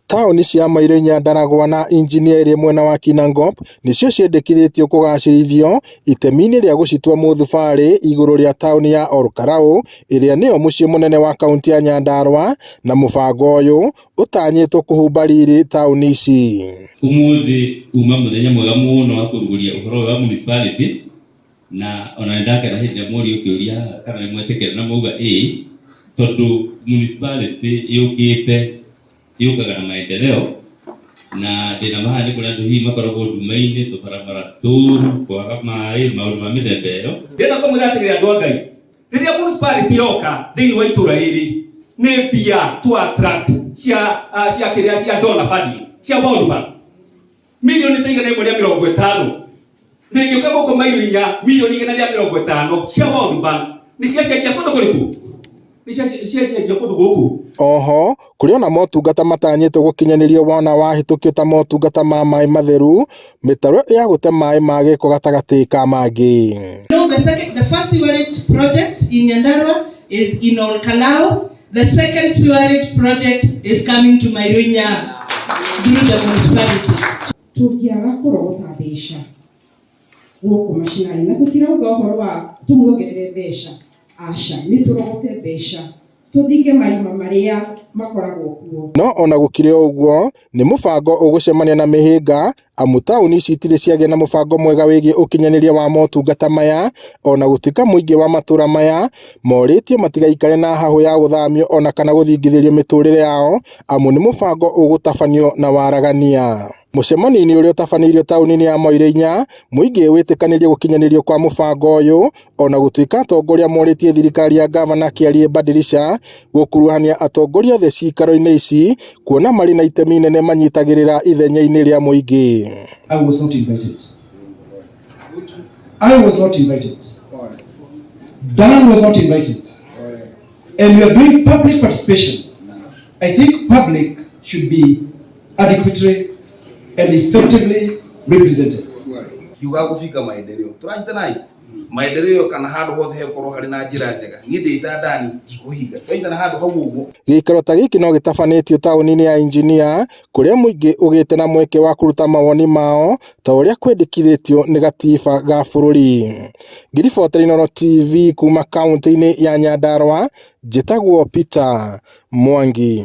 Taũni cia Mairo Inya, Nyandarua na injinia ĩrĩ mwena wa Kinangop nĩcio ciendekithĩtio kũgacĩrithio itemi-inĩ rĩa gũcitua mũthubarĩ igũrũ rĩa taũni ya Olkarau ĩrĩa nĩyo mũciĩ mũnene wa kaunti ya Nyandarua, na mũbango ũyũ ũtanyĩtwo kũhumba riri taũni ici. Ũmũthĩ uma mũthenya mwega mũno wa kũrugũria ũhoro wa municipality, na ona ndakena hĩndĩ ĩrĩa mũriũ kĩũria kana nĩ mwetĩkĩra na mauga tondũ municipality yũkaga na maendeleo na ndĩna mahali kũrĩa andũ hihi makoragwo nduma-inĩ, tũbarabara tũru, kwaga maĩ, maũndũ ma mĩthemba ĩyo. Ndĩna kũmwĩra atĩrĩrĩ andũ a Ngai, rĩrĩa municipality yoka thĩinĩ wa itũra rĩrĩ nĩ mbia to attract cia donor funding cia World Bank milioni ta 150, rĩngĩũka gũkũ Mairo Inya milioni 150 cia World Bank nĩ ciacenjia kũndũ kũrĩkũ? Oho, kũrĩ ona motungata matanyĩtwo gũkinyanĩrio wona wahĩtũkio ta motungata ma maĩ matheru, mĩtaro ya gũte maĩ ma gĩko gatagatĩ ka mangĩ. The first sewerage project in Nyandarua is in Olkarau. The second sewerage project is coming to Mairo Inya through the municipality. Tũngĩaga kũrogota mbeca gũkũ macinani na tũtirauga ũhoro wa tũmuongerere mbeca, aca nĩ tũrogote mbeca tũthinge marima marĩa makoragwo kuo. No ona gũkĩrĩ ũguo, nĩ mũbango ũgũcemania na mĩhĩnga amu taũni ici itirĩ ciagĩa na mũbango mwega wĩgiĩ ũkinyanĩria wa motungata maya, ona gũtuĩka mũingĩ wa matũra maya morĩtio matigaikare na hahũ ya gũthamio ona kana gũthingithĩrio mĩtũrĩre yao amu nĩ mũbango ũgũtabanio na waragania. Mũcemanio-inĩ ũrĩa ũtabanĩirio taũni-inĩ ya Mairo Inya, mũingĩ wĩtĩkanĩrie gũkinyanĩrio kwa mũbango ũyũ, ona gũtuĩka atongoria morĩtie thirikari ya gavana Kĩarĩ Badirisha gũkuruhania atongoria othe ciikaro-inĩ ici, kuona marĩ na itemi inene manyitagĩrĩra ithenya-inĩ rĩa mũingĩ. I was not invited. I was not invited. Dan was not invited. And we are doing public participation. I think public should be adequately and effectively represented. Yuga gufika maendeleo. Turanyitana maendeleo kana handu hothe hekorwo hari na njira njega. Ni ndita ndani tikuhiga. Turanyitana handu hau uguo. Gĩikaro ta gĩkĩ no gĩtabanĩtio taũni-inĩ ya injinia, kũrĩa mũingĩ ũgĩte na mweke wa kũruta mawoni mao ta ũrĩa kwendekithĩtio nĩ gatiba ga bũrũri. Ngiriboteri Noro TV kuma kaunti-inĩ ya Nyandarua, njĩtagwo Peter Mwangi.